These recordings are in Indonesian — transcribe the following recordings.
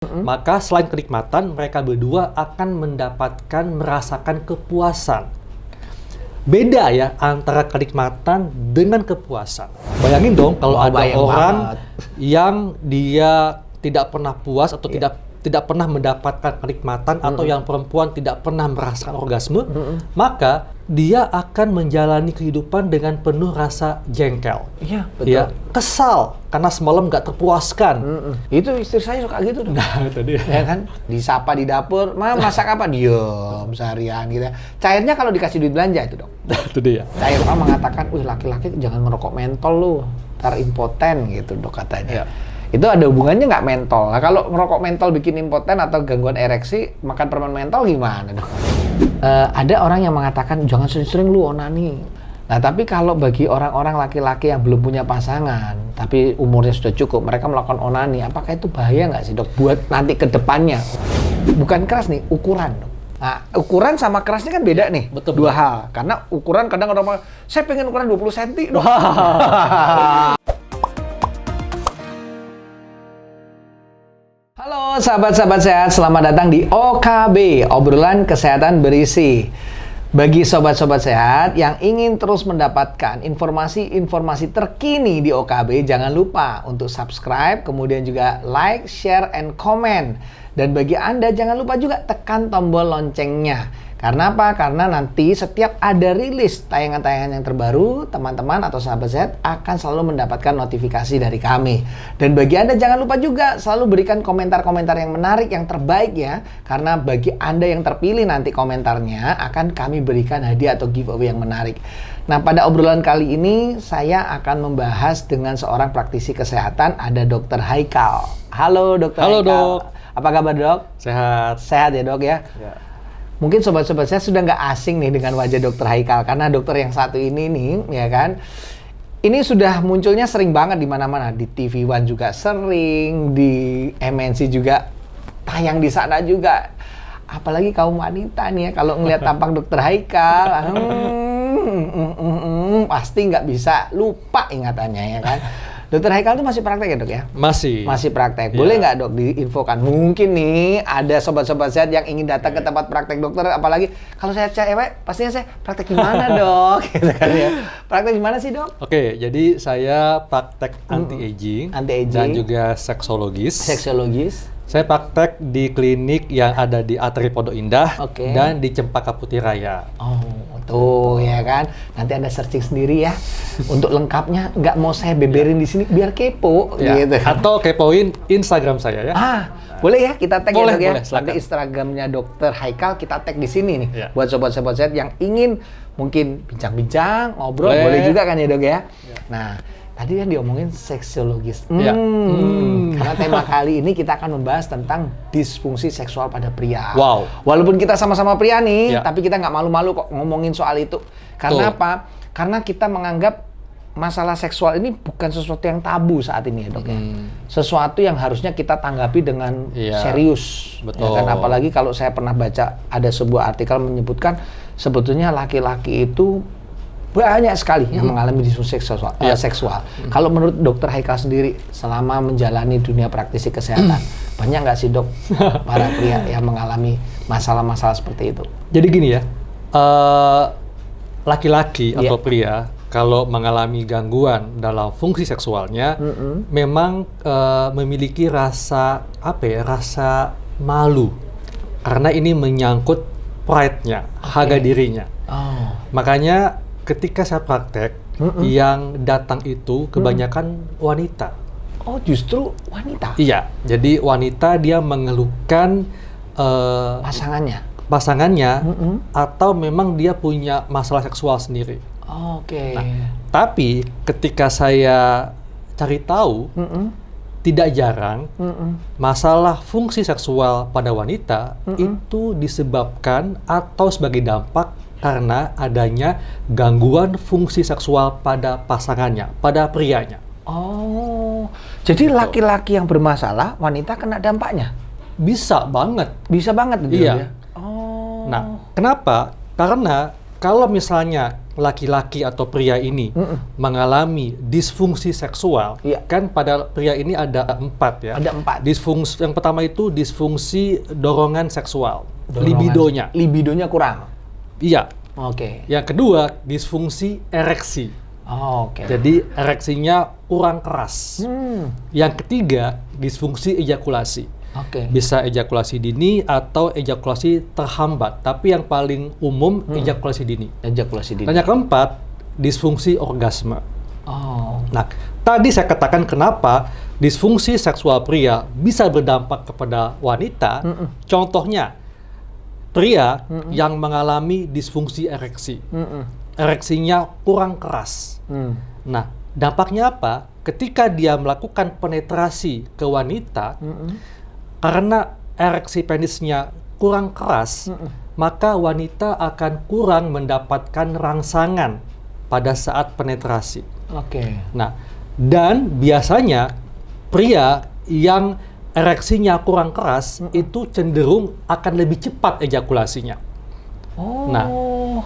maka selain kenikmatan, mereka berdua akan merasakan kepuasan. Beda ya antara kenikmatan dengan kepuasan. Bayangin dong kalau ada orang yang dia tidak pernah puas atau tidak pernah mendapatkan kenikmatan atau yang perempuan tidak pernah merasakan orgasme, maka dia akan menjalani kehidupan dengan penuh rasa jengkel. Iya, betul. Ya, kesal karena semalam nggak terpuaskan. Itu istri saya suka gitu tuh. Nah, itu dia. Ya kan? Disapa di dapur, masak apa? Diem seharian gitu. Cairnya kalau dikasih duit belanja itu, Dok. Itu dia. Cair mengatakan, "Wih, laki-laki jangan ngerokok mentol lu, ntar impoten," gitu, Dok, katanya. Ya. Itu ada hubungannya nggak mentol? Nah, kalau ngerokok mentol bikin impoten atau gangguan ereksi, makan permen mentol gimana, Dok? Ada orang yang mengatakan, jangan sering-sering lu onani. Nah, tapi kalau bagi orang-orang laki-laki yang belum punya pasangan, tapi umurnya sudah cukup, mereka melakukan onani, apakah itu bahaya nggak sih, Dok? Buat nanti ke depannya. Bukan keras nih, ukuran, Dok. Nah, ukuran sama kerasnya kan beda nih. Betul. Dua hal. Karena ukuran kadang orang, saya pengen ukuran 20 cm, Dok. Halo sahabat-sahabat sehat, selamat datang di OKB, obrolan kesehatan berisi. Bagi sobat-sobat sehat yang ingin terus mendapatkan informasi-informasi terkini di OKB, jangan lupa untuk subscribe, kemudian juga like, share, and comment. Dan bagi Anda jangan lupa juga tekan tombol loncengnya. Karena apa? Karena nanti setiap ada rilis tayangan-tayangan yang terbaru, teman-teman atau sahabat sehat akan selalu mendapatkan notifikasi dari kami. Dan bagi Anda jangan lupa juga selalu berikan komentar-komentar yang menarik, yang terbaik ya. Karena bagi Anda yang terpilih nanti komentarnya akan kami berikan hadiah atau giveaway yang menarik. Nah, pada obrolan kali ini saya akan membahas dengan seorang praktisi kesehatan, ada Dr. Haikal. Halo Dr. Halo, Haikal. Dok. Apa kabar, Dok? Sehat. Sehat ya, Dok ya? Ya. Mungkin sobat-sobat saya sudah nggak asing nih dengan wajah Dr. Haikal, karena dokter yang satu ini nih, ya kan, ini sudah munculnya sering banget di mana-mana, di TV One juga sering, di MNC juga tayang di sana juga. Apalagi kaum wanita nih ya, kalau ngelihat tampak Dr. Haikal, pasti nggak bisa lupa ingatannya ya kan. Dokter Haikal itu masih praktek ya, Dok ya? Masih praktek. Boleh nggak, Dok, diinfokan? Mungkin nih ada sobat-sobat sehat yang ingin datang ke tempat praktek dokter, apalagi kalau saya cewek, pastinya saya praktek gimana, Dok? Gitu kan ya. Praktek gimana sih, Dok? Oke, jadi saya praktek anti-aging dan juga seksologis. Saya praktek di klinik yang ada di Atri Pondok Indah dan di Cempaka Putih Raya. Oh, tuh ya kan. Nanti Anda searching sendiri ya. Untuk lengkapnya nggak mau saya beberin di sini biar kepo gitu. Atau kepoin Instagram saya ya. Boleh ya kita tag boleh, ya, Dok ya. silakan. Nanti Instagramnya Dr. Haikal kita tag di sini nih. Ya. Buat sobat-sobat sehat yang ingin mungkin bincang-bincang, ngobrol, boleh juga kan ya, Dok ya. Nah, tadi kan diomongin seksologis. Karena tema kali ini kita akan membahas tentang disfungsi seksual pada pria. Wow. Walaupun kita sama-sama pria nih, Ya. tapi kita nggak malu-malu kok ngomongin soal itu. Karena apa? Karena kita menganggap masalah seksual ini bukan sesuatu yang tabu saat ini ya, Dok ya. Sesuatu yang harusnya kita tanggapi dengan serius. Betul. Ya kan? Apalagi kalau saya pernah baca ada sebuah artikel menyebutkan sebetulnya laki-laki itu banyak sekali yang mengalami disfungsi seksual. Kalau menurut Dokter Haikal sendiri, selama menjalani dunia praktisi kesehatan, banyak nggak sih, Dok, para pria yang mengalami masalah-masalah seperti itu? Jadi gini ya, laki-laki atau pria kalau mengalami gangguan dalam fungsi seksualnya, memang memiliki rasa rasa malu, karena ini menyangkut pride-nya, harga dirinya. Makanya ketika saya praktek, yang datang itu kebanyakan wanita. Oh, justru wanita? Iya, jadi wanita dia mengeluhkan pasangannya atau memang dia punya masalah seksual sendiri. Nah, tapi ketika saya cari tahu, tidak jarang masalah fungsi seksual pada wanita itu disebabkan atau sebagai dampak karena adanya gangguan fungsi seksual pada pasangannya, pada prianya. Oh, jadi laki-laki yang bermasalah, wanita kena dampaknya? Bisa banget. Bisa banget. Iya. Ya? Oh. Nah, kenapa? Karena kalau misalnya laki-laki atau pria ini mengalami disfungsi seksual, Iya. kan pada pria ini ada 4 ya. Ada 4. Disfungsi yang pertama itu disfungsi dorongan seksual, libidonya. Libidonya kurang. Iya. Oke. Yang kedua disfungsi ereksi. Oh, oke. Jadi ereksinya kurang keras. Hmm. Yang ketiga disfungsi ejakulasi. Oke. Bisa ejakulasi dini atau ejakulasi terhambat, tapi yang paling umum ejakulasi dini. Ejakulasi dini. Dan yang keempat, disfungsi orgasme. Oh. Nah, tadi saya katakan kenapa disfungsi seksual pria bisa berdampak kepada wanita. Contohnya, pria yang mengalami disfungsi ereksi. Ereksinya kurang keras. Nah, dampaknya apa? Ketika dia melakukan penetrasi ke wanita, karena ereksi penisnya kurang keras, maka wanita akan kurang mendapatkan rangsangan pada saat penetrasi. Oke. Nah, dan biasanya pria yang ereksinya kurang keras itu cenderung akan lebih cepat ejakulasinya. Oh. Nah,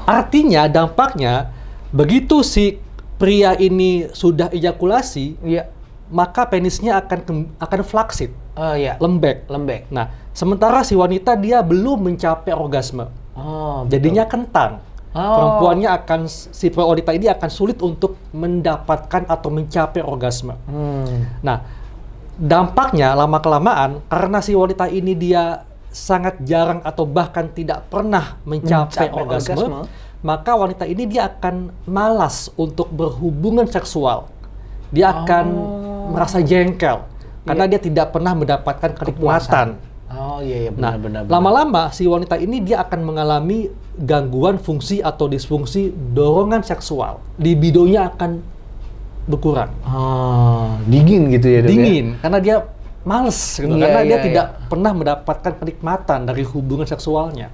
artinya dampaknya begitu si pria ini sudah ejakulasi, Iya. maka penisnya akan flaksit, Oh, iya. lembek. Lembek. Nah, sementara si wanita dia belum mencapai orgasme. Oh, Jadinya kentang. Oh. Perempuannya si wanita ini akan sulit untuk mendapatkan atau mencapai orgasme. Nah, dampaknya lama-kelamaan karena si wanita ini dia sangat jarang atau bahkan tidak pernah mencapai orgasme, maka wanita ini dia akan malas untuk berhubungan seksual. Dia akan merasa jengkel karena dia tidak pernah mendapatkan kenikmatan. Oh, iya, iya, Nah, benar. lama-lama si wanita ini dia akan mengalami gangguan fungsi atau disfungsi dorongan seksual. Libidonya akan berkurang. Oh, dingin gitu ya, Dok, ya? Dingin, karena dia males gitu. Iya, Karena dia iya, tidak pernah mendapatkan kenikmatan dari hubungan seksualnya.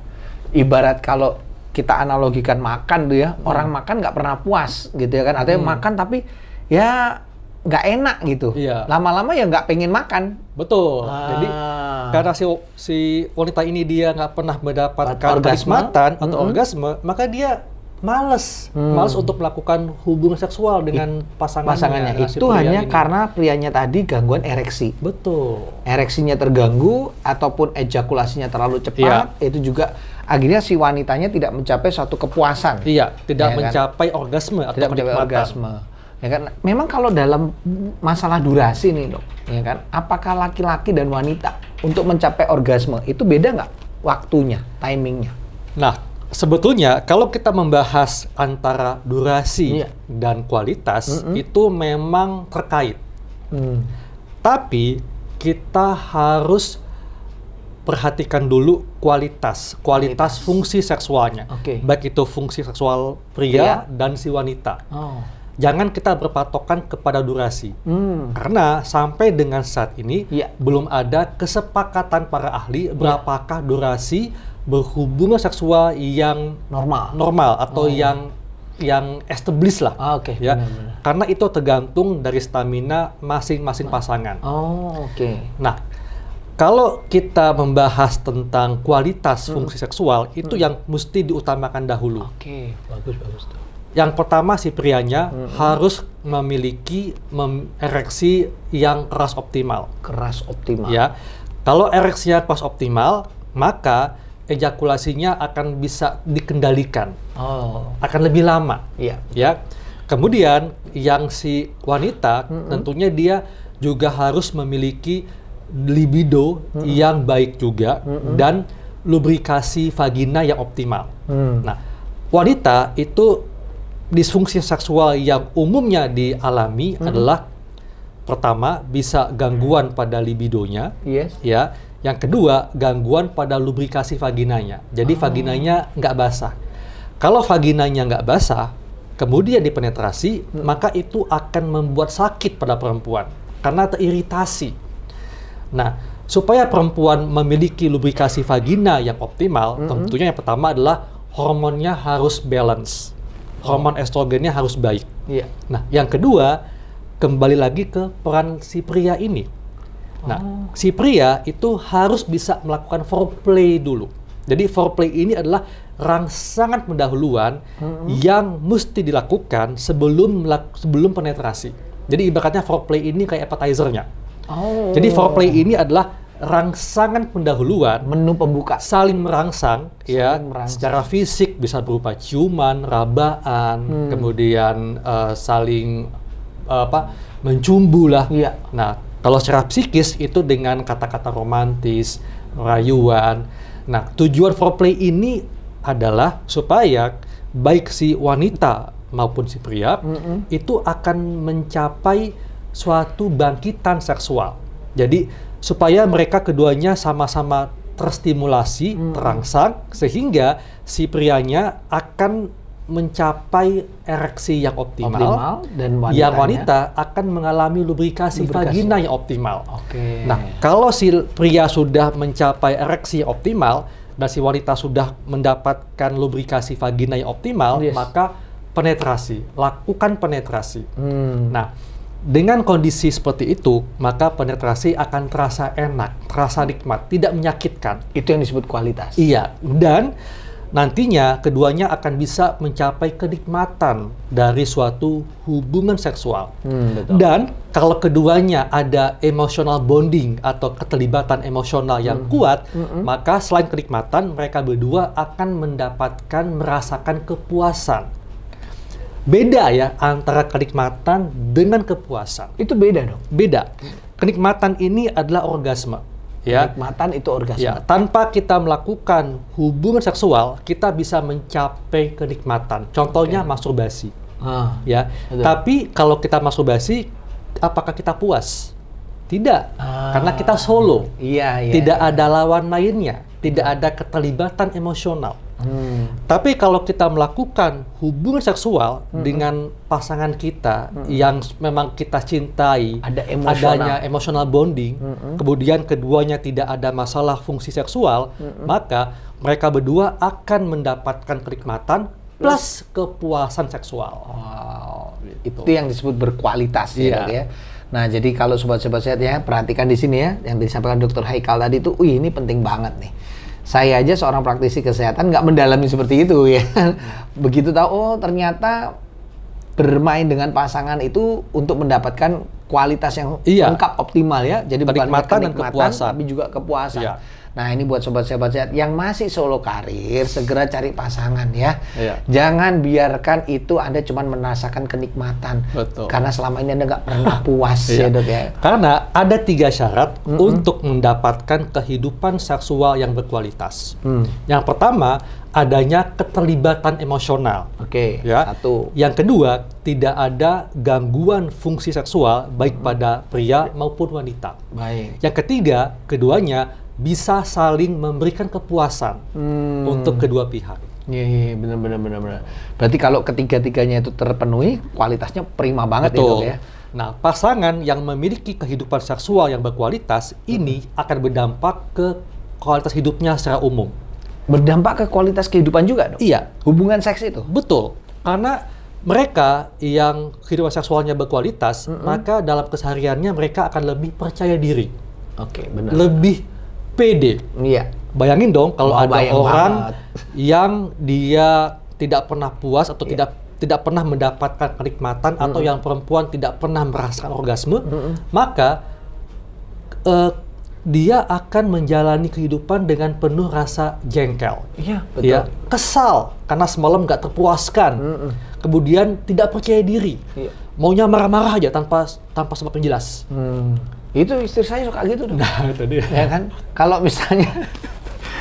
Ibarat kalau kita analogikan makan tuh ya, orang makan nggak pernah puas gitu ya kan. Artinya makan tapi ya nggak enak gitu. Iya. Lama-lama ya nggak pengen makan. Betul. Jadi karena si wanita ini dia nggak pernah mendapatkan kenikmatan atau orgasme, maka dia males untuk melakukan hubungan seksual dengan pasangannya. Nah, si Itu pria hanya ini. karena prianya tadi gangguan ereksi. Betul. Ereksinya terganggu ataupun ejakulasinya terlalu cepat, itu juga akhirnya si wanitanya tidak mencapai suatu kepuasan. Iya, tidak Ya kan? mencapai orgasme atau Tidak mencapai kenikmatan. orgasme. Ya kan? Memang kalau dalam masalah durasi nih, Dok, ya kan? Apakah laki-laki dan wanita untuk mencapai orgasme itu beda nggak waktunya, timingnya? Nah, sebetulnya kalau kita membahas antara durasi Iya. dan kualitas itu memang terkait. Tapi kita harus perhatikan dulu kualitas fungsi seksualnya. Oke. Baik itu fungsi seksual pria dan si wanita. Oh. Jangan kita berpatokan kepada durasi. Karena sampai dengan saat ini Iya. belum ada kesepakatan para ahli berapakah durasi berhubungan seksual yang normal atau yang established lah. Oke, Ya. benar-benar. Karena itu tergantung dari stamina masing-masing pasangan. Oh, oke. Nah, kalau kita membahas tentang kualitas fungsi seksual, itu yang mesti diutamakan dahulu. Oke, bagus tuh. Yang pertama si prianya harus memiliki ereksi yang keras optimal. Keras optimal. Ya, kalau ereksinya keras optimal, maka ejakulasinya akan bisa dikendalikan, Oh, akan lebih lama. iya. Ya, kemudian yang si wanita tentunya dia juga harus memiliki libido yang baik juga dan lubrikasi vagina yang optimal. Nah, wanita itu disfungsi seksual yang umumnya dialami adalah pertama bisa gangguan pada libidonya, Yes. ya. Yang kedua gangguan pada lubrikasi vaginanya. Jadi vaginanya nggak basah. Kalau vaginanya nggak basah, kemudian dipenetrasi, maka itu akan membuat sakit pada perempuan karena teriritasi. Nah, supaya perempuan memiliki lubrikasi vagina yang optimal, tentunya yang pertama adalah hormonnya harus balance. Hormon estrogennya harus baik. Iya. Nah, yang kedua, kembali lagi ke peran si pria ini. Nah, si pria itu harus bisa melakukan foreplay dulu. Jadi foreplay ini adalah rangsangan pendahuluan yang mesti dilakukan sebelum penetrasi. Jadi ibaratnya foreplay ini kayak appetizer-nya. Oh. Jadi foreplay ini adalah rangsangan pendahuluan, Menu pembuka. saling merangsang, ya, merangsang. secara fisik bisa berupa ciuman, rabaan, kemudian saling mencumbu lah. Iya. Nah, kalau secara psikis itu dengan kata-kata romantis, rayuan. Nah, tujuan foreplay ini adalah supaya baik si wanita maupun si pria itu akan mencapai suatu bangkitan seksual. Jadi supaya mereka keduanya sama-sama terstimulasi, terangsang, sehingga si prianya akan mencapai ereksi yang optimal dan yang wanita akan mengalami lubrikasi vagina yang optimal. Oke. Nah, kalau si pria sudah mencapai ereksi yang optimal dan si wanita sudah mendapatkan lubrikasi vagina yang optimal, Yes. maka lakukan penetrasi. Nah, dengan kondisi seperti itu, maka penetrasi akan terasa enak, terasa nikmat, tidak menyakitkan. Itu yang disebut kualitas. Iya, dan nantinya keduanya akan bisa mencapai kenikmatan dari suatu hubungan seksual. Betul. Dan kalau keduanya ada emotional bonding atau keterlibatan emosional yang kuat, maka selain kenikmatan, mereka berdua akan merasakan kepuasan. Beda ya antara kenikmatan dengan kepuasan. Itu beda dong. Beda. Kenikmatan ini adalah orgasme. Ya. Kenikmatan itu orgasme. Ya, tanpa kita melakukan hubungan seksual, kita bisa mencapai kenikmatan. Contohnya masturbasi. Ya. Betul. Tapi kalau kita masturbasi, apakah kita puas? Tidak. Karena kita solo. Iya. Tidak ada lawan mainnya, tidak ada keterlibatan emosional. Tapi kalau kita melakukan hubungan seksual dengan pasangan kita yang memang kita cintai, Ada emosional. adanya emotional bonding, kemudian keduanya tidak ada masalah fungsi seksual, maka mereka berdua akan mendapatkan kenikmatan plus kepuasan seksual. Wow. Gitu. Itu yang disebut berkualitas ya, Iya. Dok ya. Nah, jadi kalau sobat-sobat sehat ya, perhatikan di sini ya, yang disampaikan Dr. Haikal tadi itu, ini penting banget nih. Saya aja seorang praktisi kesehatan nggak mendalami seperti itu ya. Begitu tahu, oh ternyata bermain dengan pasangan itu untuk mendapatkan kualitas yang lengkap, optimal ya. Jadi bukan kenikmatan dan kenikmatan, kepuasan, tapi juga kepuasan. Iya. Nah, ini buat sobat-sobat sehat yang masih solo karir, segera cari pasangan ya. Iya. Jangan biarkan itu Anda cuma merasakan kenikmatan. Betul. Karena selama ini Anda nggak pernah puas ya, Dok ya. Karena ada 3 syarat untuk mendapatkan kehidupan seksual yang berkualitas. Yang pertama, adanya keterlibatan emosional. Oke, Ya. satu. Yang kedua, tidak ada gangguan fungsi seksual baik pada pria maupun wanita. Baik. Yang ketiga, keduanya bisa saling memberikan kepuasan untuk kedua pihak. Iya, benar. Berarti kalau ketiga-tiganya itu terpenuhi, kualitasnya prima banget ya, Dok Betul. ya. Nah, pasangan yang memiliki kehidupan seksual yang berkualitas ini akan berdampak ke kualitas hidupnya secara umum. Berdampak ke kualitas kehidupan juga, Dok? Iya, Hubungan seks itu? betul. Karena mereka yang kehidupan seksualnya berkualitas, maka dalam kesehariannya mereka akan lebih percaya diri, Oke, benar. lebih pede. Iya. Bayangin dong kalau Wah, ada bayang orang banget. yang dia tidak pernah puas atau tidak pernah mendapatkan kenikmatan atau yang perempuan tidak pernah merasakan orgasme, maka dia akan menjalani kehidupan dengan penuh rasa jengkel. Iya, betul. Ya, kesal karena semalam nggak terpuaskan. Kemudian tidak percaya diri. Iya. Maunya marah-marah aja tanpa sebab yang jelas. Itu istri saya suka gitu, Dok. Nah, itu dia. Ya kan? Kalau misalnya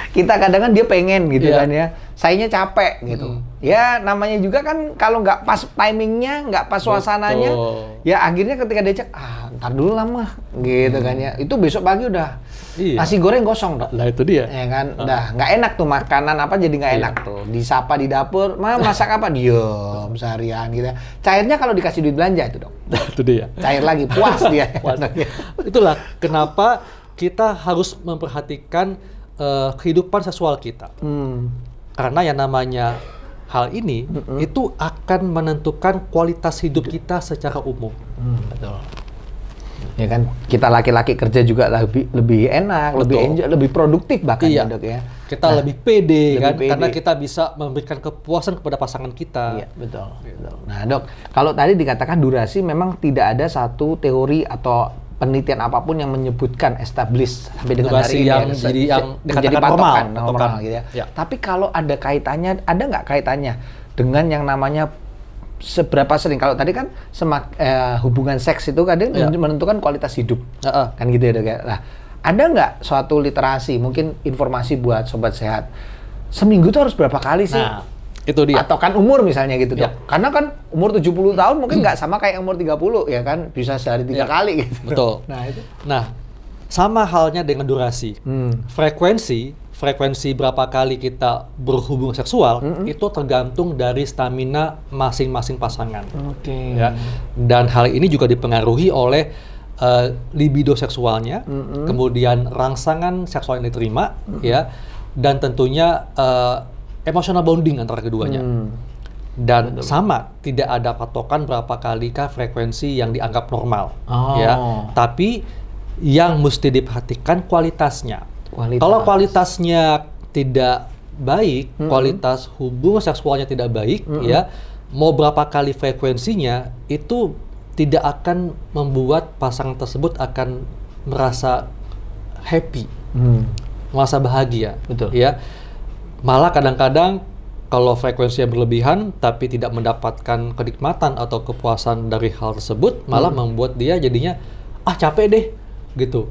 kita kadang kan dia pengen gitu Iya. kan ya. Sayanya capek gitu. Ya namanya juga kan kalau nggak pas timingnya, nggak pas suasananya, ya akhirnya ketika dia cek, ntar dulu lah mah, gitu kan ya. Itu besok pagi udah nasi goreng gosong, Dok. Lah itu dia. Ya kan, udah nggak enak tuh makanan apa jadi nggak enak tuh. Disapa di dapur, masak apa? Diem seharian gitu. Cairnya kalau dikasih duit belanja itu, Dok. Nah, itu dia. Cair lagi, puas dia. Itulah kenapa kita harus memperhatikan kehidupan seksual kita. Karena yang namanya hal ini itu akan menentukan kualitas hidup kita secara umum. Betul. Ya kan, kita laki-laki kerja juga lebih enak, lebih Betul. enjoy, lebih produktif bahkan Iya. ya, Dok ya. Kita lebih pede lebih kan, pede. karena kita bisa memberikan kepuasan kepada pasangan kita. Iya, betul. Nah, Dok, kalau tadi dikatakan durasi memang tidak ada satu teori atau penelitian apapun yang menyebutkan established sampai dengan Durasi hari ini yang ya, jadi yang menjadi dikatakan patokan, normal. normal gitu ya. Ya. Tapi kalau ada kaitannya, ada nggak kaitannya dengan yang namanya seberapa sering? Kalau tadi kan hubungan seks itu kadang menentukan kualitas hidup, kan gitu ya, Dok ya. Nah, ada nggak suatu literasi, mungkin informasi buat sobat sehat, seminggu tuh harus berapa kali sih? Nah, itu dia. Atau kan umur misalnya gitu, Ya. Dok. Karena kan umur 70 tahun mungkin nggak sama kayak umur 30 ya kan, bisa sehari 3 kali gitu. Betul. Nah, itu. Nah, sama halnya dengan durasi. Frekuensi berapa kali kita berhubungan seksual itu tergantung dari stamina masing-masing pasangan. Oke. Ya. Dan hal ini juga dipengaruhi oleh libido seksualnya, kemudian rangsangan seksual yang diterima, ya, dan tentunya emotional bonding antara keduanya. Dan sama, tidak ada patokan berapa kalikah frekuensi yang dianggap normal, ya. Tapi yang mesti diperhatikan kualitasnya. Kalau kualitasnya tidak baik, kualitas hubungan seksualnya tidak baik, ya, mau berapa kali frekuensinya itu tidak akan membuat pasangan tersebut akan merasa happy, merasa bahagia, Betul. ya. Malah kadang-kadang kalau frekuensinya berlebihan tapi tidak mendapatkan kenikmatan atau kepuasan dari hal tersebut, malah membuat dia jadinya capek deh gitu.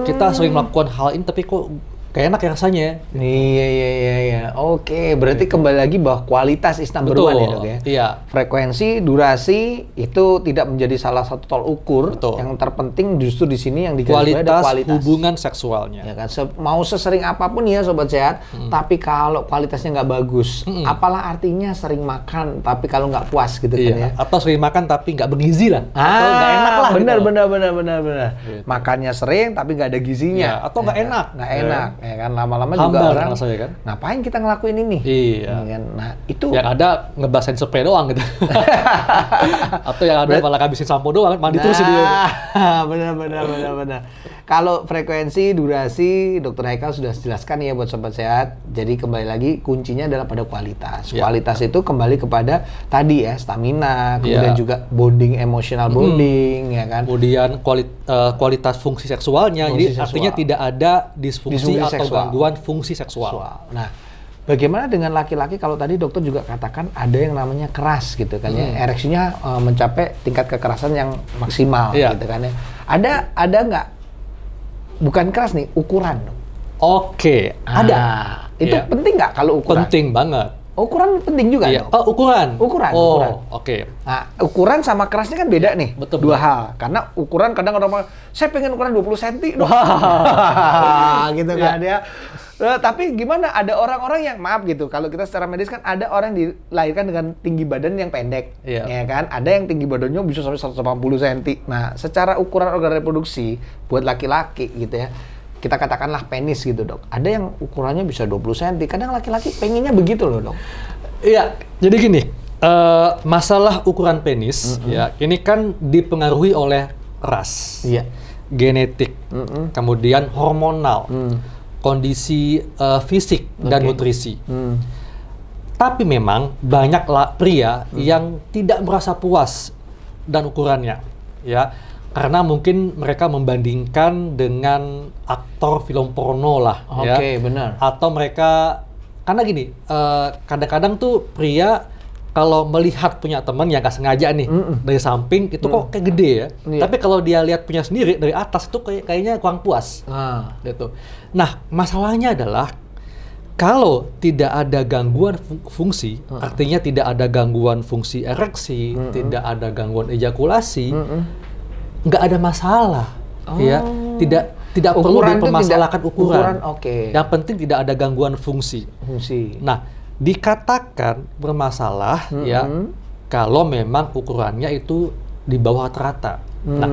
Kita sering melakukan hal ini tapi kok kayak enak ya rasanya. Iya. Oke, berarti kembali lagi bahwa kualitas is number one ya, Dok ya. Iya. Frekuensi, durasi itu tidak menjadi salah satu tol ukur. Betul. Yang terpenting justru di sini yang digarisbawahi ada kualitas hubungan seksualnya. Ya kan, mau sesering apapun ya sobat sehat, tapi kalau kualitasnya nggak bagus, apalah artinya sering makan tapi kalau nggak puas gitu kan ya. Atau sering makan tapi nggak bergizi lah. Atau nggak enak lah. Benar. Gitu. Makannya sering tapi nggak ada gizinya. Ya, atau nggak enak. Nggak enak. Ya kan, lama-lama juga Hambar orang rasanya kan. ngapain kita ngelakuin ini? Iya. Ya kan? Nah, itu yang ada ngebasain spray doang gitu. Atau yang ada malah ngabisin sampo doang, mandi terus dia. Benar. Kalau frekuensi, durasi, Dr. Haikal sudah jelaskan ya buat sobat sehat. Jadi kembali lagi kuncinya adalah pada kualitas. Kualitas itu kembali kepada tadi ya, stamina, kemudian juga bonding, emotional bonding, ya kan. Kemudian kualitas fungsi seksualnya. Jadi artinya tidak ada disfungsi atau seksual. gangguan fungsi seksual. Nah, bagaimana dengan laki-laki? Kalau tadi dokter juga katakan ada yang namanya keras gitu kan ya, ereksinya mencapai tingkat kekerasan yang maksimal gitu kan ya. Ada nggak? Bukan keras nih, ukuran. Oke, ada. Itu penting nggak kalau ukuran? Penting banget. Ukuran penting juga. Iya. Ukuran. Ukuran. Oke. Nah, ukuran sama kerasnya kan beda nih. Betul. Dua hal. Karena ukuran kadang orang saya pengen ukuran 20 cm dong. Gitu kan ya. Tapi gimana, ada orang-orang yang maaf gitu, kalau kita secara medis kan ada orang yang dilahirkan dengan tinggi badan yang pendek, ya kan? Ada yang tinggi badannya bisa sampai 180 cm. Nah, secara ukuran organ reproduksi buat laki-laki gitu ya, kita katakanlah penis gitu, Dok. Ada yang ukurannya bisa 20 cm, kadang laki-laki pengennya begitu loh, Dok. Iya, jadi gini, masalah ukuran penis, ya, ini kan dipengaruhi oleh ras, genetik, kemudian hormonal, kondisi fisik dan nutrisi. Tapi memang banyak pria yang tidak merasa puas dan ukurannya, ya, karena mungkin mereka membandingkan dengan aktor film porno lah, ya. Benar. Atau mereka karena gini, kadang-kadang tuh pria kalau melihat punya teman yang nggak sengaja nih dari samping itu kok kayak gede ya. Tapi kalau dia lihat punya sendiri dari atas itu kayaknya kurang puas. Gitu. Nah, masalahnya adalah kalau tidak ada gangguan fungsi, artinya tidak ada gangguan fungsi ereksi, tidak ada gangguan ejakulasi, nggak ada masalah, ya. Tidak perlu dipermasalahkan ukuran. Yang penting tidak ada gangguan fungsi. Nah, dikatakan bermasalah ya kalau memang ukurannya itu di bawah rata-rata. Nah,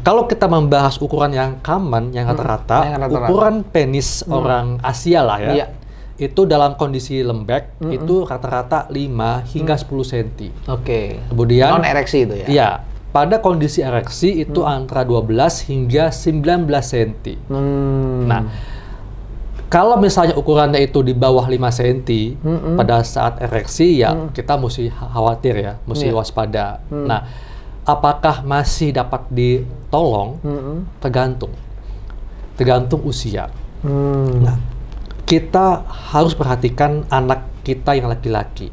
kalau kita membahas ukuran yang common, yang rata-rata, ukuran penis orang Asia lah ya, itu dalam kondisi lembek itu rata-rata 5 hingga 10 cm. Kemudian non ereksi itu ya? Iya. Pada kondisi ereksi itu antara 12 hingga 19 cm. Nah, Kalau misalnya ukurannya itu di bawah 5 cm pada saat ereksi, ya kita mesti khawatir ya, mesti waspada. Nah, apakah masih dapat ditolong? Tergantung usia. Nah, kita harus perhatikan anak kita yang laki-laki.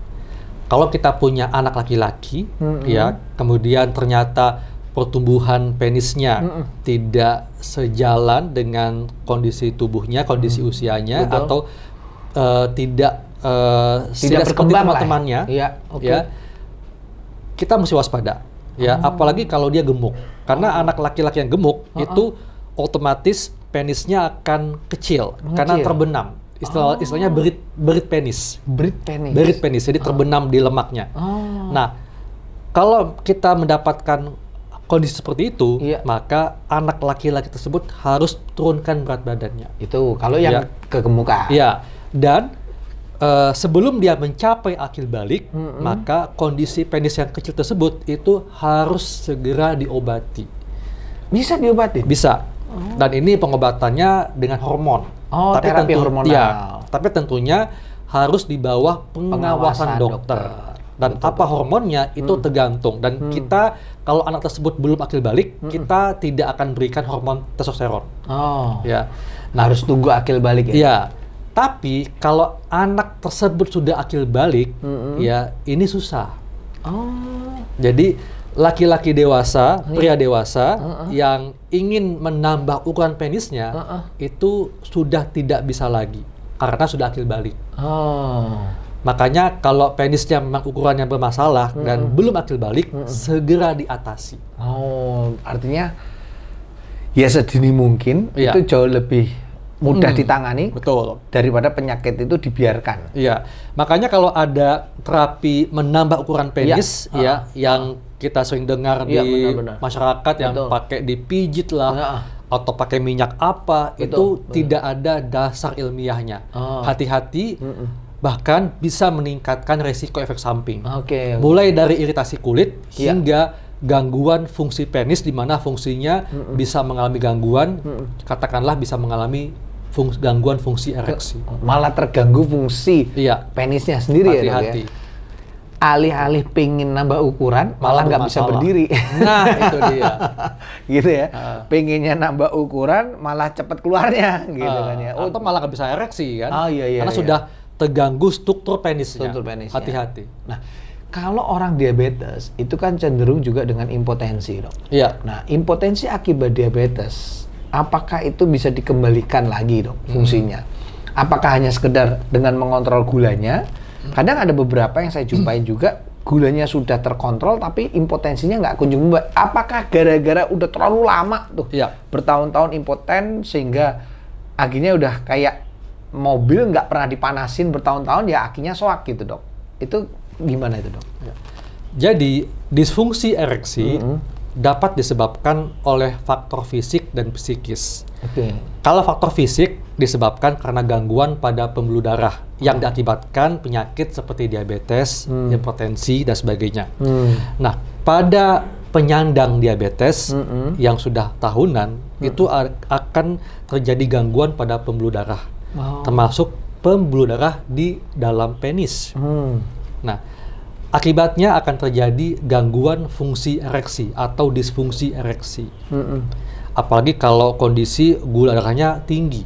Kalau kita punya anak laki-laki, ya, kemudian ternyata pertumbuhan penisnya tidak sejalan dengan kondisi tubuhnya, kondisi usianya, atau tidak seperti berkembang teman-temannya, ya, kita mesti waspada. Ya, apalagi kalau dia gemuk. Karena anak laki-laki yang gemuk itu otomatis penisnya akan kecil karena terbenam. Istilahnya berit penis. Berit penis. Berit penis, jadi terbenam di lemaknya. Nah, kalau kita mendapatkan kondisi seperti itu, maka anak laki-laki tersebut harus turunkan berat badannya. Itu kalau yang kegemukan. Iya, dan sebelum dia mencapai akil balik, maka kondisi penis yang kecil tersebut itu harus segera diobati. Bisa diobati? Bisa. Dan ini pengobatannya dengan hormon. Terapi hormonal. Ya, tapi tentunya harus di bawah pengawasan dokter. Dan betul, apa hormonnya itu tergantung. Dan kita kalau anak tersebut belum akil balik, kita tidak akan berikan hormon testosteron. Ya. Nah, harus tunggu akil balik ya. Iya. Tapi kalau anak tersebut sudah akil balik, ya ini susah. Jadi laki-laki dewasa, pria dewasa yang ingin menambah ukuran penisnya itu sudah tidak bisa lagi karena sudah akil balik. Makanya kalau penisnya memang ukurannya bermasalah dan belum akil balik, segera diatasi. Artinya ya sedini mungkin itu jauh lebih mudah ditangani. Betul. Daripada penyakit itu dibiarkan. Iya. Makanya kalau ada terapi menambah ukuran penis yang kita sering dengar di masyarakat yang pakai dipijit lah atau pakai minyak apa, itu tidak ada dasar ilmiahnya. Hati-hati, bahkan bisa meningkatkan resiko efek samping. Mulai dari iritasi kulit hingga gangguan fungsi penis, di mana fungsinya bisa mengalami gangguan, katakanlah bisa mengalami gangguan fungsi ereksi. Malah terganggu fungsi penisnya sendiri. Hati-hati. Ya. Alih-alih pengen nambah ukuran, malah nggak bisa berdiri. Nah, itu dia. Gitu ya. Pengennya nambah ukuran, malah cepat keluarnya. Gitu kan ya. Atau malah nggak bisa ereksi kan. Karena sudah terganggu struktur penisnya. Hati-hati. Nah, kalau orang diabetes, itu kan cenderung juga dengan impotensi, dok. Iya. Nah, impotensi akibat diabetes, apakah itu bisa dikembalikan lagi, dok, fungsinya? Apakah hanya sekedar dengan mengontrol gulanya? Kadang ada beberapa yang saya jumpain juga, gulanya sudah terkontrol, tapi impotensinya nggak kunjung membaik. Apakah gara-gara udah terlalu lama tuh, bertahun-tahun impoten, sehingga akhirnya udah kayak mobil nggak pernah dipanasin bertahun-tahun, ya akhirnya soak gitu, dok. Itu gimana itu, dok? Jadi, disfungsi ereksi dapat disebabkan oleh faktor fisik dan psikis. Kalau faktor fisik disebabkan karena gangguan pada pembuluh darah yang diakibatkan penyakit seperti diabetes, hipertensi, dan sebagainya. Nah, pada penyandang diabetes yang sudah tahunan, itu akan terjadi gangguan pada pembuluh darah, termasuk pembuluh darah di dalam penis. Nah, akibatnya akan terjadi gangguan fungsi ereksi atau disfungsi ereksi. Apalagi kalau kondisi gula darahnya tinggi.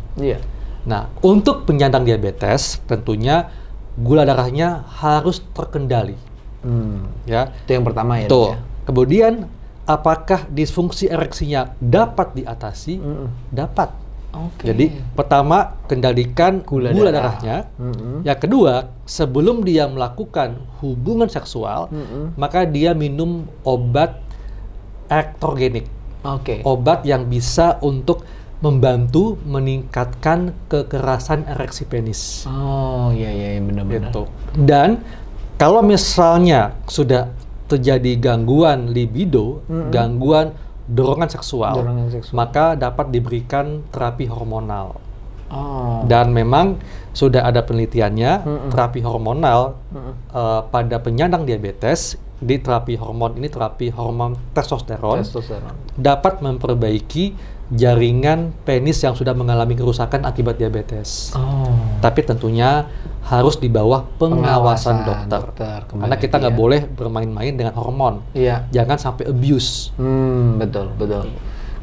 Nah, untuk penyandang diabetes, tentunya gula darahnya harus terkendali. Ya, itu yang pertama ya. Tuh. Kemudian, apakah disfungsi ereksinya dapat diatasi? Dapat. Jadi, pertama, kendalikan gula darahnya. Yang kedua, sebelum dia melakukan hubungan seksual, maka dia minum obat erektogenik. Obat yang bisa untuk membantu meningkatkan kekerasan ereksi penis. Benar-benar. Gitu. Dan kalau misalnya sudah terjadi gangguan libido, gangguan dorongan seksual, maka dapat diberikan terapi hormonal. Dan memang sudah ada penelitiannya, terapi hormonal pada penyandang diabetes, di terapi hormon ini, terapi hormon testosteron, dapat memperbaiki jaringan penis yang sudah mengalami kerusakan akibat diabetes. Oh. Tapi tentunya harus di bawah pengawasan dokter. Karena kita nggak boleh bermain-main dengan hormon. Iya. Jangan sampai abuse. Betul.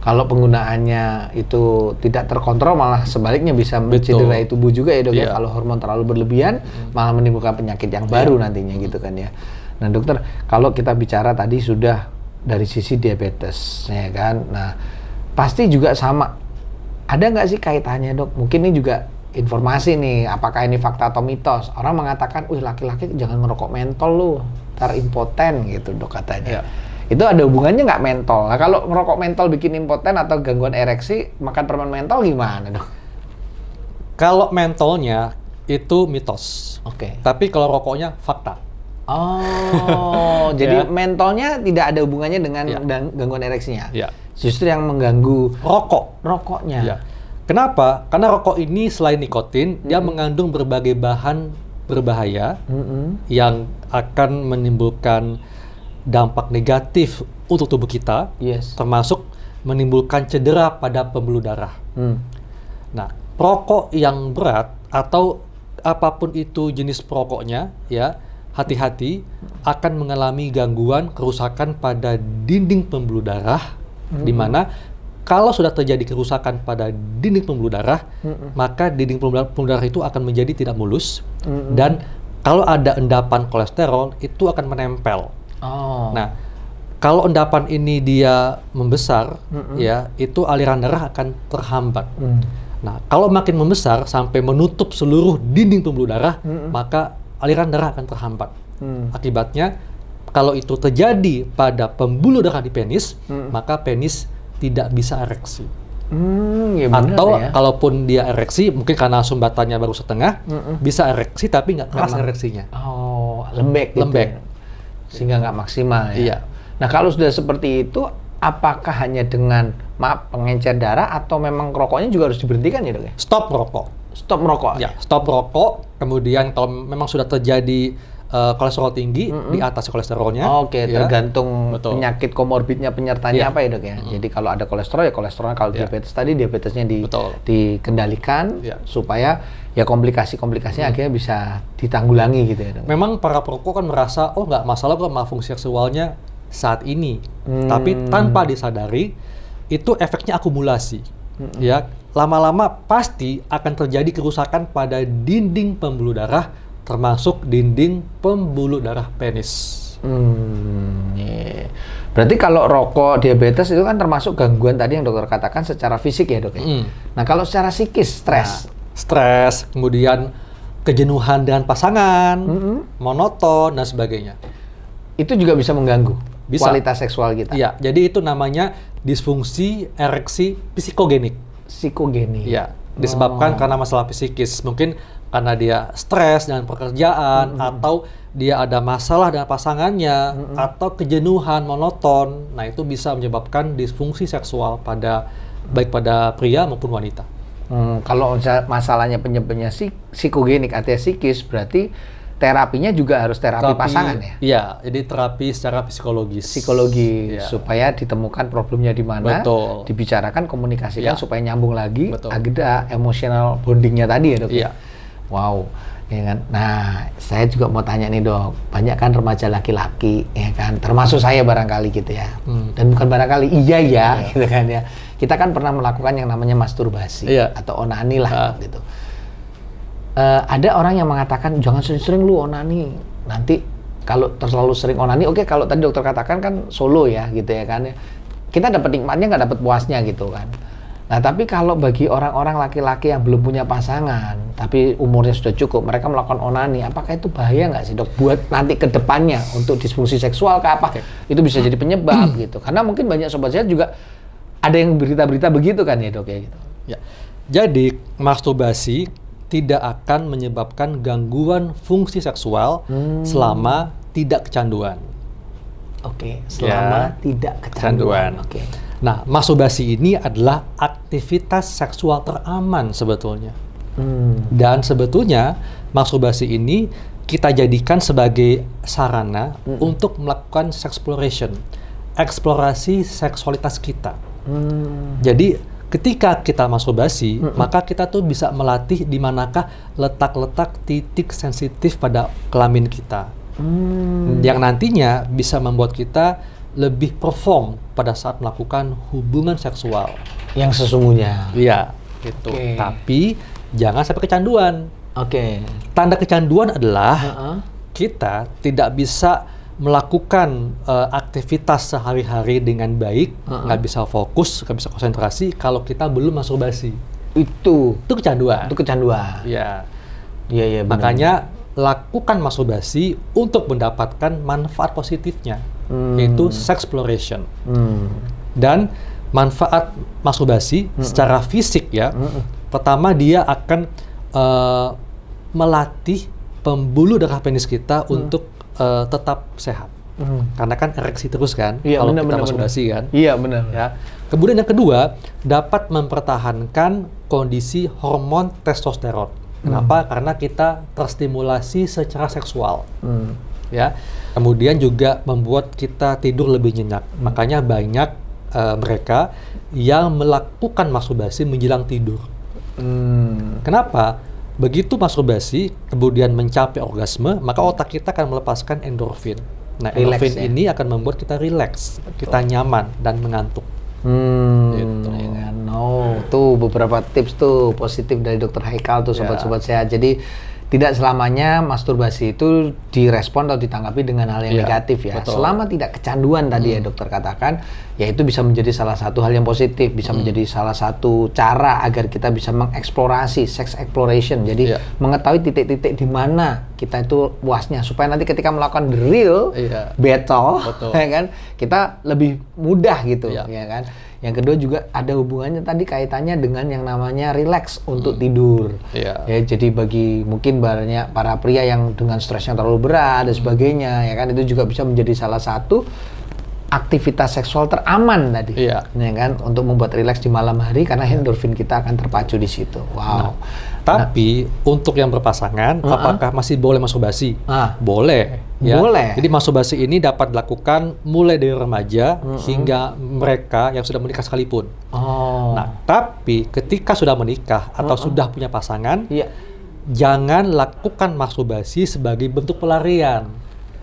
Kalau penggunaannya itu tidak terkontrol, malah sebaliknya bisa mencederai tubuh juga ya dok ya. Kalau hormon terlalu berlebihan, malah menimbulkan penyakit yang baru nantinya gitu kan ya. Nah dokter, kalau kita bicara tadi sudah dari sisi diabetes, ya kan. Nah pasti juga sama. Ada nggak sih kaitannya dok? Mungkin ini juga informasi nih, apakah ini fakta atau mitos? Orang mengatakan, wih laki-laki jangan ngerokok mentol lu, ntar impoten gitu dok katanya. Itu ada hubungannya nggak mentol? Nah kalau ngerokok mentol bikin impoten atau gangguan ereksi, makan permen mentol gimana dok? Kalau mentolnya itu mitos. Oke. Tapi kalau rokoknya fakta. Oh, jadi mentolnya tidak ada hubungannya dengan gangguan ereksinya? Justru yang mengganggu rokoknya? Ya. Kenapa? Karena rokok ini selain nikotin, dia mengandung berbagai bahan berbahaya yang akan menimbulkan dampak negatif untuk tubuh kita, termasuk menimbulkan cedera pada pembuluh darah. Nah, perokok yang berat atau apapun itu jenis perokoknya, ya hati-hati akan mengalami gangguan kerusakan pada dinding pembuluh darah, di mana kalau sudah terjadi kerusakan pada dinding pembuluh darah, maka dinding pembuluh darah itu akan menjadi tidak mulus, dan kalau ada endapan kolesterol itu akan menempel. Nah, kalau endapan ini dia membesar, ya itu aliran darah akan terhambat. Nah, kalau makin membesar sampai menutup seluruh dinding pembuluh darah, maka aliran darah akan terhambat. Akibatnya, kalau itu terjadi pada pembuluh darah di penis, maka penis tidak bisa ereksi. Atau kalaupun dia ereksi, mungkin karena sumbatannya baru setengah, bisa ereksi tapi nggak keras ereksinya. Lembek. Ya? Sehingga nggak maksimal ya. Iya. Nah kalau sudah seperti itu, apakah hanya dengan pengencer darah atau memang rokoknya juga harus diberhentikan ya dok ya? Stop merokok. Stop merokok. Ya, stop merokok. Kemudian kalau memang sudah terjadi kolesterol tinggi, di atas kolesterolnya. Tergantung penyakit komorbidnya penyertanya apa ya dok ya. Jadi kalau ada kolesterol ya kolesterolnya, kalau diabetes tadi diabetesnya dikendalikan supaya ya komplikasi-komplikasinya akhirnya bisa ditanggulangi gitu ya dok. Memang para perokok kan merasa nggak masalah kok malfungsi seksualnya saat ini, tapi tanpa disadari itu efeknya akumulasi. Ya, lama-lama pasti akan terjadi kerusakan pada dinding pembuluh darah, termasuk dinding pembuluh darah penis. Berarti kalau rokok diabetes itu kan termasuk gangguan tadi yang dokter katakan secara fisik ya dok ya? Nah kalau secara psikis, stres, kemudian kejenuhan dengan pasangan, monoton dan sebagainya. Itu juga bisa mengganggu kualitas seksual kita? Iya, jadi itu namanya disfungsi ereksi psikogenik. Ya, disebabkan karena masalah psikis. Mungkin karena dia stres dengan pekerjaan, atau dia ada masalah dengan pasangannya, atau kejenuhan, monoton. Nah, itu bisa menyebabkan disfungsi seksual baik pada pria maupun wanita. Kalau masalahnya penyebabnya psikogenik, artinya psikis, berarti terapinya juga harus terapi pasangan ya? Iya, jadi terapi secara psikologis. Supaya ditemukan problemnya di mana, dibicarakan, komunikasikan supaya nyambung lagi, ada emotional bondingnya tadi ya dok? Iya. Wow, ya kan. Nah, saya juga mau tanya nih dok, banyak kan remaja laki-laki, ya kan, termasuk saya barangkali gitu ya, dan bukan barangkali, gitu kan ya. Kita kan pernah melakukan yang namanya masturbasi atau onani lah gitu. Ada orang yang mengatakan jangan sering-sering lu onani, nanti kalau terlalu sering onani, kalau tadi dokter katakan kan solo ya gitu ya kan, kita dapat nikmatnya nggak dapat puasnya gitu kan. Nah tapi kalau bagi orang-orang laki-laki yang belum punya pasangan tapi umurnya sudah cukup, mereka melakukan onani, apakah itu bahaya nggak sih dok buat nanti ke depannya untuk disfungsi seksual itu bisa jadi penyebab gitu, karena mungkin banyak sobat sehat juga ada yang berita-berita begitu kan ya dok ya gitu. Ya, jadi masturbasi tidak akan menyebabkan gangguan fungsi seksual selama tidak kecanduan. Selama tidak kecanduan. Nah, masturbasi ini adalah aktivitas seksual teraman sebetulnya. Dan sebetulnya masturbasi ini kita jadikan sebagai sarana untuk melakukan sexploration, eksplorasi seksualitas kita. Jadi ketika kita masturbasi, maka kita tuh bisa melatih di manakah letak-letak titik sensitif pada kelamin kita. Yang nantinya bisa membuat kita lebih perform pada saat melakukan hubungan seksual. Yang sesungguhnya. Iya, gitu. Oke. Tapi jangan sampai kecanduan. Oke. Tanda kecanduan adalah kita tidak bisa melakukan aktivitas sehari-hari dengan baik, nggak bisa fokus, nggak bisa konsentrasi kalau kita belum masturbasi. Itu Kecanduan. itu kecanduan. Ya. Iya, benar. Makanya lakukan masturbasi untuk mendapatkan manfaat positifnya, yaitu sexploration. Dan manfaat masturbasi secara fisik ya, pertama dia akan melatih pembuluh darah penis kita untuk tetap sehat. Karena kan ereksi terus kan, Iya, kalau benar, kita benar, masturbasi kan. Iya, benar. Ya. Kemudian yang kedua, dapat mempertahankan kondisi hormon testosteron. Kenapa? Karena kita terstimulasi secara seksual. Ya. Kemudian juga membuat kita tidur lebih nyenyak. Makanya banyak mereka yang melakukan masturbasi menjelang tidur. Kenapa? Begitu masturbasi, kemudian mencapai orgasme, maka otak kita akan melepaskan endorfin. Nah, Relax, endorfin ya? ini akan membuat kita rileks, kita nyaman dan mengantuk. Gitu. Ya kan? Tuh beberapa tips tuh positif dari Dokter Haikal tuh sobat-sobat sehat. Jadi tidak selamanya masturbasi itu direspon atau ditanggapi dengan hal yang Iya, negatif ya. betul. Selama tidak kecanduan tadi ya dokter katakan, ya itu bisa menjadi salah satu hal yang positif, bisa menjadi salah satu cara agar kita bisa mengeksplorasi, sex exploration. Jadi Iya. mengetahui titik-titik di mana kita itu puasnya supaya nanti ketika melakukan the real Iya. battle, Betul. ya kan, kita lebih mudah gitu, Iya. ya kan. Yang kedua juga ada hubungannya tadi kaitannya dengan yang namanya relax untuk tidur. Iya. Ya, jadi bagi mungkin banyak para pria yang dengan stresnya terlalu berat dan sebagainya, ya kan, itu juga bisa menjadi salah satu aktivitas seksual teraman tadi, Iya. ya kan, untuk membuat rileks di malam hari karena endorfin kita akan terpacu di situ. Wow. Tapi untuk yang berpasangan, apakah masih boleh masturbasi? Boleh. Ya. Boleh. Jadi masturbasi ini dapat dilakukan mulai dari remaja hingga mereka yang sudah menikah sekalipun. Oh. Nah, tapi ketika sudah menikah atau sudah punya pasangan, Iya. jangan lakukan masturbasi sebagai bentuk pelarian.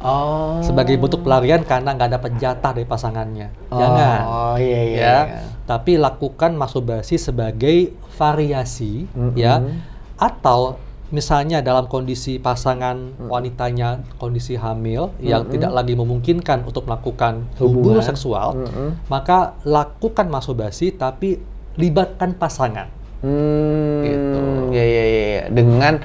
Oh. Sebagai bentuk pelarian karena nggak dapat jatah dari pasangannya. Jangan. Oh, iya, iya, Ya. iya. Tapi lakukan masturbasi sebagai variasi, ya. Atau misalnya dalam kondisi pasangan wanitanya kondisi hamil yang tidak lagi memungkinkan untuk melakukan hubungan seksual, maka lakukan masturbasi tapi libatkan pasangan. Gitu. Ya, ya, ya. Dengan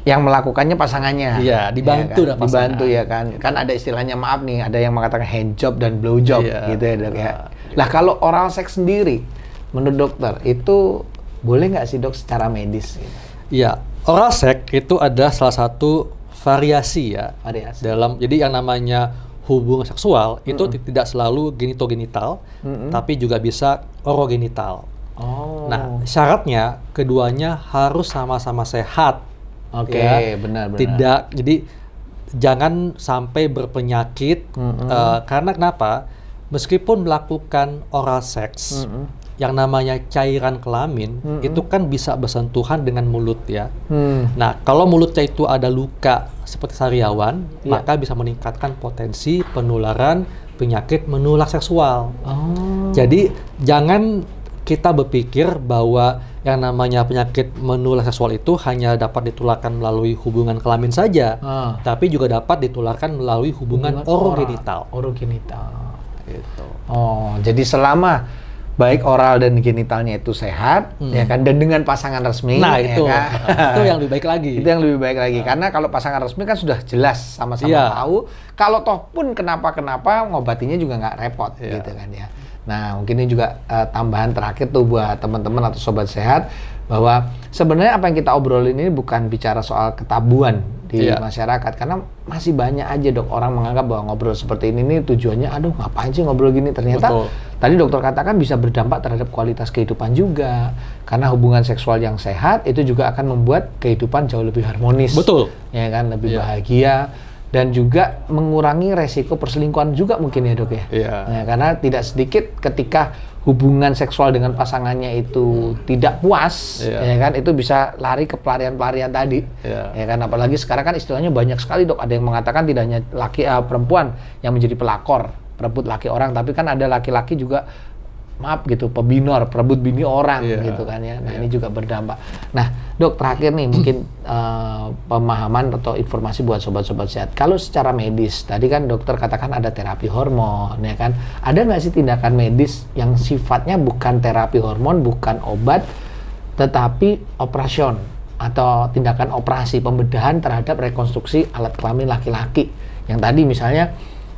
yang melakukannya pasangannya. Iya, dibantu ya kan? dan pasangan. Dibantu ya kan. Kan ada istilahnya, maaf nih, ada yang mengatakan hand job dan blow job Iya. gitu ya, Dok ya. Lah kalau oral seks sendiri menurut dokter itu boleh nggak sih, Dok, secara medis gitu? Iya, oral sex itu ada salah satu variasi ya. Variasi. Jadi yang namanya hubungan seksual itu tidak selalu genitogenital, tapi juga bisa orogenital. Oh. Nah, syaratnya keduanya harus sama-sama sehat. Oke, Ya. benar. Jadi jangan sampai berpenyakit karena kenapa? Meskipun melakukan oral seks, yang namanya cairan kelamin itu kan bisa bersentuhan dengan mulut ya. Nah, kalau mulutnya itu ada luka seperti sariawan, maka bisa meningkatkan potensi penularan penyakit menular seksual. Jadi jangan kita berpikir bahwa yang namanya penyakit menular seksual itu hanya dapat ditularkan melalui hubungan kelamin saja, tapi juga dapat ditularkan melalui hubungan orogenital. Orogenital. Gitu. Oh, jadi selama baik oral dan genitalnya itu sehat, ya kan, dan dengan pasangan resmi, Nah, ya itu kan? itu yang lebih baik lagi. Itu yang lebih baik lagi, karena kalau pasangan resmi kan sudah jelas sama-sama Iya. tahu. Kalau toh pun kenapa-kenapa ngobatinya juga nggak repot, Iya. gitu kan ya. Nah, mungkin ini juga tambahan terakhir tuh buat teman-teman atau sobat sehat, bahwa sebenarnya apa yang kita obrolin ini bukan bicara soal ketabuan di Iya. masyarakat, karena masih banyak aja, Dok, orang menganggap bahwa ngobrol seperti ini nih tujuannya, aduh ngapain sih ngobrol gini, ternyata Betul. tadi dokter katakan bisa berdampak terhadap kualitas kehidupan juga, karena hubungan seksual yang sehat itu juga akan membuat kehidupan jauh lebih harmonis. Betul. Ya kan, lebih Iya. bahagia, dan juga mengurangi resiko perselingkuhan juga mungkin ya, Dok ya. Iya. Nah, karena tidak sedikit ketika hubungan seksual dengan pasangannya itu tidak puas, Iya. ya kan, itu bisa lari ke pelarian-pelarian tadi. Iya. Ya kan, apalagi sekarang kan istilahnya banyak sekali, Dok. Ada yang mengatakan tidak hanya perempuan yang menjadi pelakor, perebut laki orang, tapi kan ada laki-laki juga maaf gitu, pebinor, perebut bini orang gitu kan ya. Nah, ini juga berdampak. Nah, Dok, terakhir nih mungkin pemahaman atau informasi buat sobat-sobat sehat. Kalau secara medis, tadi kan dokter katakan ada terapi hormon, ya kan? Ada nggak sih tindakan medis yang sifatnya bukan terapi hormon, bukan obat, tetapi operation atau tindakan operasi pembedahan terhadap rekonstruksi alat kelamin laki-laki? Yang tadi misalnya,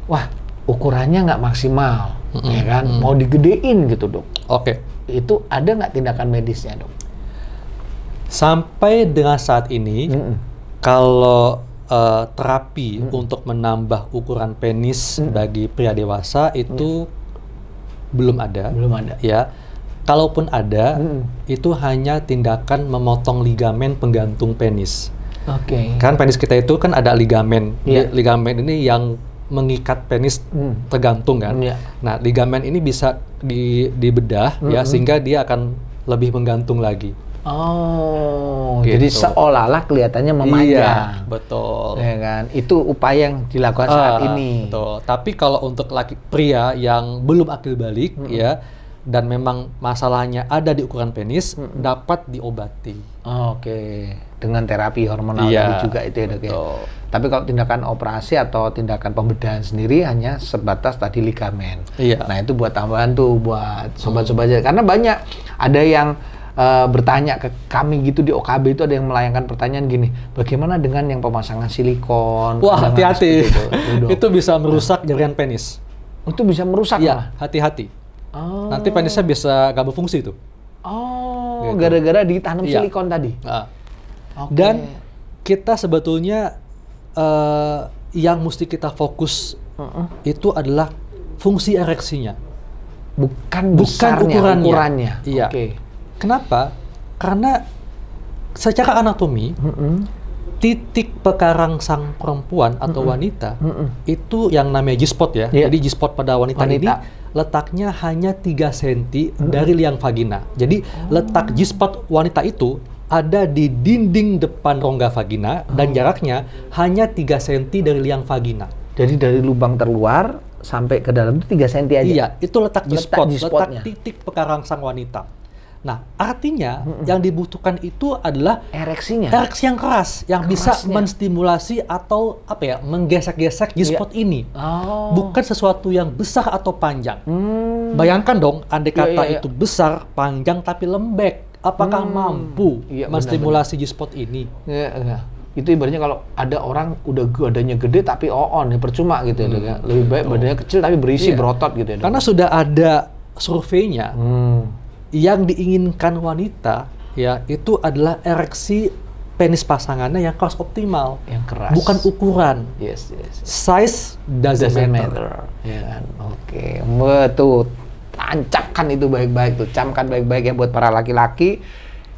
wah ukurannya nggak maksimal, ya kan? Mau digedein gitu, Dok. Oke. Itu ada nggak tindakan medisnya, Dok? Sampai dengan saat ini, kalau terapi untuk menambah ukuran penis bagi pria dewasa itu belum ada. Belum ada. Ya, kalaupun ada, itu hanya tindakan memotong ligamen penggantung penis. Oke. Kan penis kita itu kan ada ligamen. Iya. Ligamen ini yang mengikat penis tergantung kan. Iya. Nah, ligamen ini bisa dibedah ya sehingga dia akan lebih menggantung lagi. Oh, Gitu. jadi seolah-olah kelihatannya memanjang. Iya, betul. Ya kan? Itu upaya yang dilakukan saat ini. Betul. Tapi kalau untuk pria yang belum akil balik ya dan memang masalahnya ada di ukuran penis, dapat diobati. Oke, dengan terapi hormonal Iya, tadi juga itu ya, Dok ya. betul. Tapi kalau tindakan operasi atau tindakan pembedahan sendiri hanya sebatas tadi ligamen. Iya. Nah, itu buat tambahan tuh buat sobat-sobat aja. Karena banyak ada yang bertanya ke kami gitu di OKB, itu ada yang melayangkan pertanyaan gini, bagaimana dengan yang pemasangan silikon? Wah, Ada nggak hati-hati. seperti itu? Dok. Itu bisa merusak jaringan penis. Itu bisa merusak malah? Iya, hati-hati. Oh. Nanti penisnya bisa nggak berfungsi tuh. Oh, Gitu. gara-gara ditanam Iya. silikon tadi? Nah, Oke. dan kita sebetulnya yang mesti kita fokus itu adalah fungsi ereksinya. bukan Bukan besarnya, ukurannya. Iya. Oke. Kenapa? Karena secara anatomi, titik pekarangsang perempuan atau wanita itu yang namanya G-spot ya. Iya. Jadi G-spot pada wanita ini letaknya hanya 3 cm dari liang vagina. Jadi letak G-spot wanita itu ada di dinding depan rongga vagina dan jaraknya hanya 3 cm dari liang vagina. Jadi dari lubang terluar sampai ke dalam itu 3 cm aja? Iya, itu letak G-spot, letak G-spotnya. titik pekarangsang wanita. Nah, artinya yang dibutuhkan itu adalah Ereksinya? ereksi yang keras, yang bisa Kerasnya. menstimulasi atau menggesek-gesek G-spot ini. Oh. Bukan sesuatu yang besar atau panjang. Bayangkan dong, andai kata Iya. itu besar, panjang tapi lembek, apakah mampu Iya, menstimulasi G-spot ini? Iya, iya. Itu ibaratnya kalau ada orang udah badannya gede tapi on ya percuma gitu ya, Dok ya. Lebih baik badannya kecil tapi berisi, Iya. berotot gitu ya, Dok. Karena sudah ada surveinya, yang diinginkan wanita ya itu adalah ereksi penis pasangannya yang keras optimal, yang keras. bukan ukuran. Yes. Size doesn't matter. Ya kan? Oke, betul. Tancapkan itu baik-baik tuh, camkan baik-baik ya buat para laki-laki.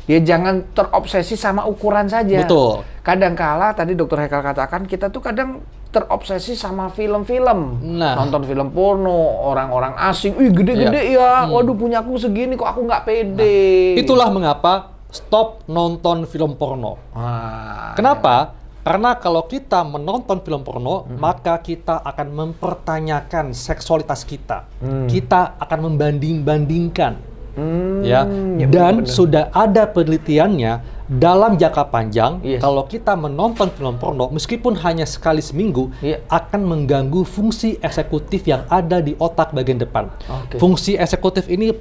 Ya jangan terobsesi sama ukuran saja. Betul. Kadangkala tadi Dr. Hekal katakan kita tuh kadang terobsesi sama film-film. Nah. Nonton film porno, orang-orang asing, "Wih, gede-gede ya. Waduh, punya aku segini kok aku nggak pede." Itulah mengapa stop nonton film porno. Wah, Kenapa? Karena kalau kita menonton film porno, maka kita akan mempertanyakan seksualitas kita. Kita akan membanding-bandingkan. Ya, dan bener. sudah ada penelitiannya dalam jangka panjang. Yes. Kalau kita menonton film porno, meskipun hanya sekali seminggu, Iya. akan mengganggu fungsi eksekutif yang ada di otak bagian depan. Oke. Fungsi eksekutif ini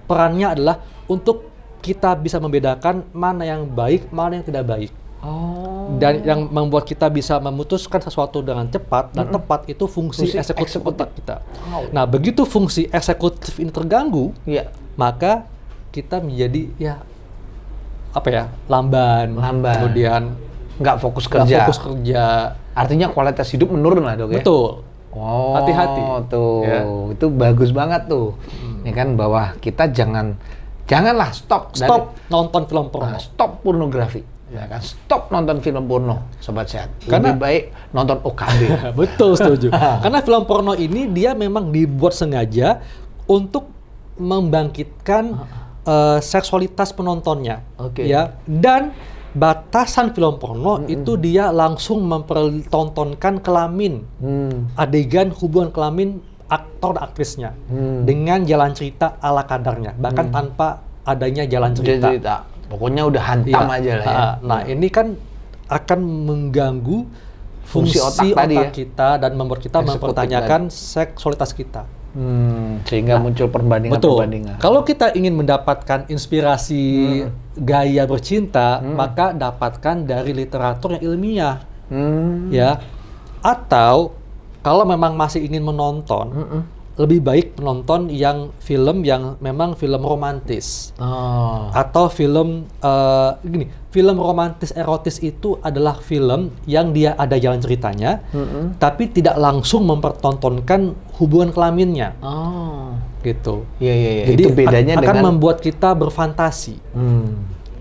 perannya adalah untuk kita bisa membedakan mana yang baik, mana yang tidak baik. Oh. Dan yang membuat kita bisa memutuskan sesuatu dengan cepat dan tepat itu fungsi Fungsi eksekutif eksekutif. otak kita. Wow. Nah, begitu fungsi eksekutif ini terganggu, Iya. maka kita menjadi lamban, kemudian Nggak fokus nggak kerja. fokus kerja. Artinya kualitas hidup menurun lah, Dok ya. Betul. Oh, Hati-hati. tuh. Ya. Itu bagus banget tuh. Ya kan, bahwa kita janganlah stop Stop nonton film porno. stop pornografi. Ya kan, stop nonton film porno, sobat sehat. Karena- Lebih baik nonton OKB. Betul, setuju. Karena film porno ini dia memang dibuat sengaja untuk membangkitkan seksualitas penontonnya. Oke. Ya, dan batasan film porno itu dia langsung mempertontonkan kelamin, adegan hubungan kelamin aktor dan aktrisnya dengan jalan cerita ala kadarnya, bahkan tanpa adanya jalan cerita. Cerita. Pokoknya udah hantam Iya. aja lah ya. Nah, ini kan akan mengganggu Fungsi fungsi otak tadi otak ya. kita dan membuat kita Eksekutif mempertanyakan seksualitas kita. Sehingga muncul perbandingan-perbandingan. Kalau kita ingin mendapatkan inspirasi gaya bercinta, maka dapatkan dari literatur yang ilmiah, ya. Atau kalau memang masih ingin menonton, lebih baik menonton yang film yang memang film romantis. Oh. Atau film film romantis erotis itu adalah film yang dia ada jalan ceritanya, tapi tidak langsung mempertontonkan hubungan kelaminnya, Oh. gitu. Iya, iya, iya. Jadi Itu bedanya akan dengan membuat kita berfantasi.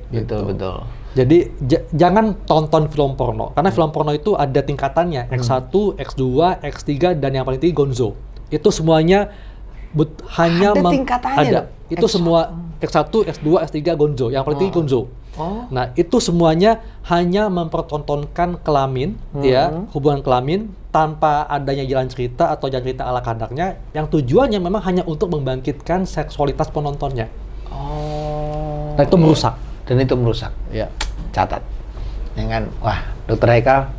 betul, betul. Jadi jangan tonton film porno, karena film porno itu ada tingkatannya, X1, X2, X3, dan yang paling tinggi gonzo. Itu semuanya hanya Ada tingkatannya, ada. Dok? Itu semua X1, X2, X3 gonzo, yang paling tinggi gonzo. Oh. Nah, itu semuanya hanya mempertontonkan kelamin, ya, hubungan kelamin tanpa adanya jalan cerita atau jalan cerita ala kadarnya, yang tujuannya memang hanya untuk membangkitkan seksualitas penontonnya. Oh. Nah, itu merusak. Dan itu merusak. Ya. Catat. Ya kan? Wah, Dokter Haikal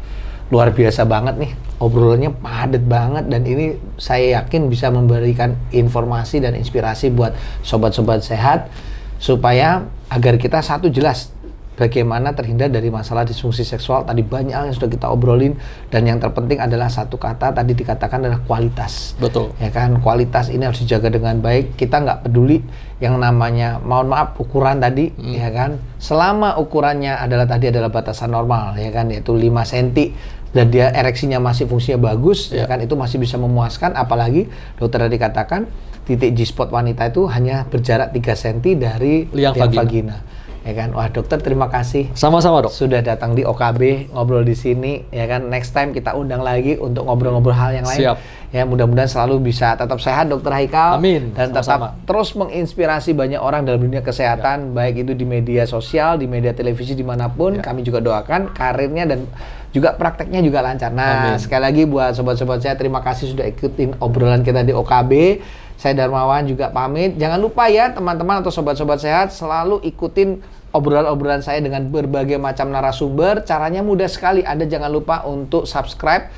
luar biasa banget nih. Obrolannya padat banget dan ini saya yakin bisa memberikan informasi dan inspirasi buat sobat-sobat sehat supaya agar kita satu jelas bagaimana terhindar dari masalah disfungsi seksual. Tadi banyak yang sudah kita obrolin dan yang terpenting adalah satu kata tadi dikatakan adalah kualitas. Betul. Ya kan, kualitas ini harus dijaga dengan baik. Kita nggak peduli yang namanya, mohon maaf, ukuran tadi, ya kan. Selama ukurannya adalah batasan normal, ya kan, yaitu 5 cm dan dia ereksinya masih fungsinya bagus, ya kan, itu masih bisa memuaskan. Apalagi dokter tadi katakan titik G-spot wanita itu hanya berjarak 3 cm dari liang vagina. Ya kan, wah dokter terima kasih. Sama-sama, Dok. Sudah datang di OKB, ngobrol di sini, ya kan. Next time kita undang lagi untuk ngobrol-ngobrol hal yang lain. Siap. Ya, mudah-mudahan selalu bisa tetap sehat, Dokter Haikal. Amin. Dan Sama-sama. tetap terus menginspirasi banyak orang dalam dunia kesehatan, baik itu di media sosial, di media televisi, dimanapun. Kami juga doakan karirnya dan juga prakteknya juga lancar. Nah, Amin. sekali lagi buat sobat-sobat saya, terima kasih sudah ikutin obrolan kita di OKB. Saya Darmawan juga pamit. Jangan lupa ya teman-teman atau sobat-sobat sehat selalu ikutin obrolan-obrolan saya dengan berbagai macam narasumber. Caranya mudah sekali. Anda jangan lupa untuk subscribe,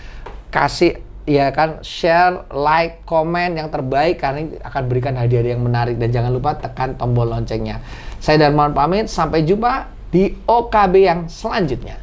kasih ya kan, share, like, komen yang terbaik karena ini akan berikan hadiah yang menarik, dan jangan lupa tekan tombol loncengnya. Saya Darmawan pamit, sampai jumpa di OKB yang selanjutnya.